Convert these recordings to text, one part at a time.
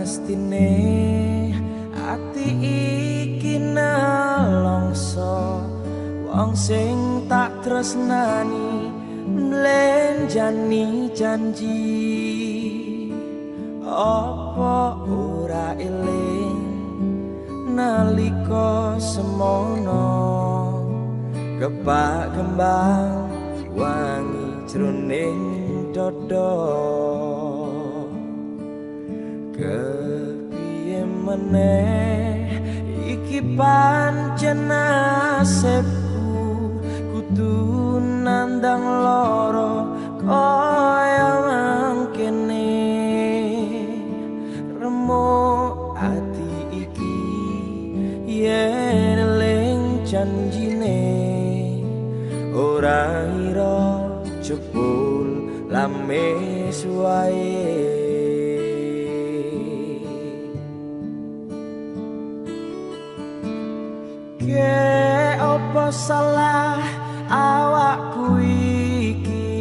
pastine ati iki nelongso wong sing tak tresnani mlenjani janji apa ora eling nalika semono kepak kembang wangi jroning dodo kepiye meneh iki pancen nasibku kudu nandang loro kaya mangkene remuk ati iki yen eling janjine ora ira jebul lames wae. Ke apa salah awakku iki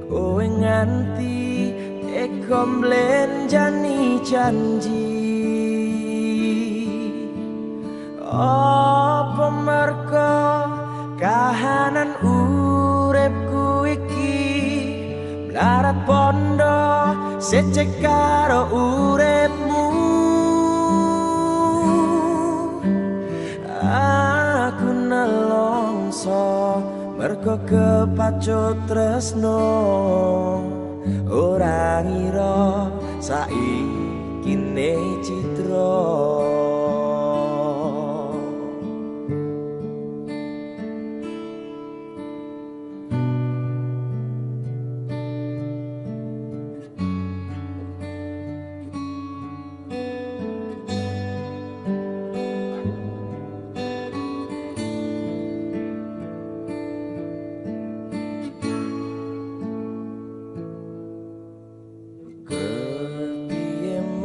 kowe nganti tega mlenjani janji apa merga kahanan uripku iki mlarat pondo secek karo uripmu. Aku nelongso mergo kepacut tresno ora ngira saiki ne citra.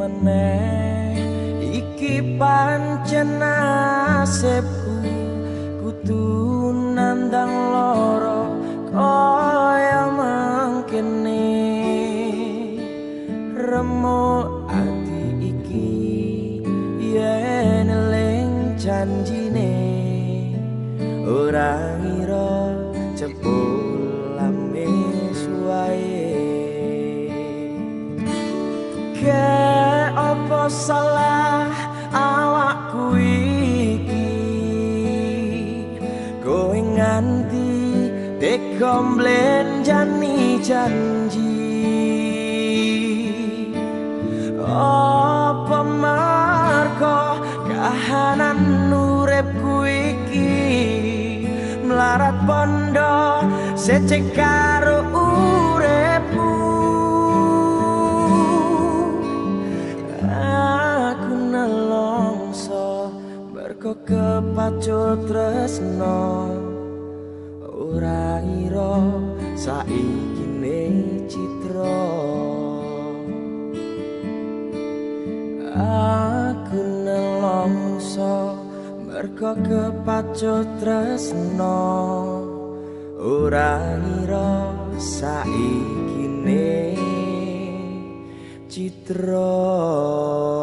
Meneh iki pancen nasibku kudu nandang loro kaya mangkene remuk ati iki yen eling janjine ora ngira jebul lames wae. Apa salah awakku iki kowe nganti tega mlenjani janji apa marga kahanan uripku iki mlarat pondo secek karo uripmu. Kok kepacut tresno ora ira saiki ne citra. Aku nelongso mergo kepacut tresno ora ira saiki ne citra.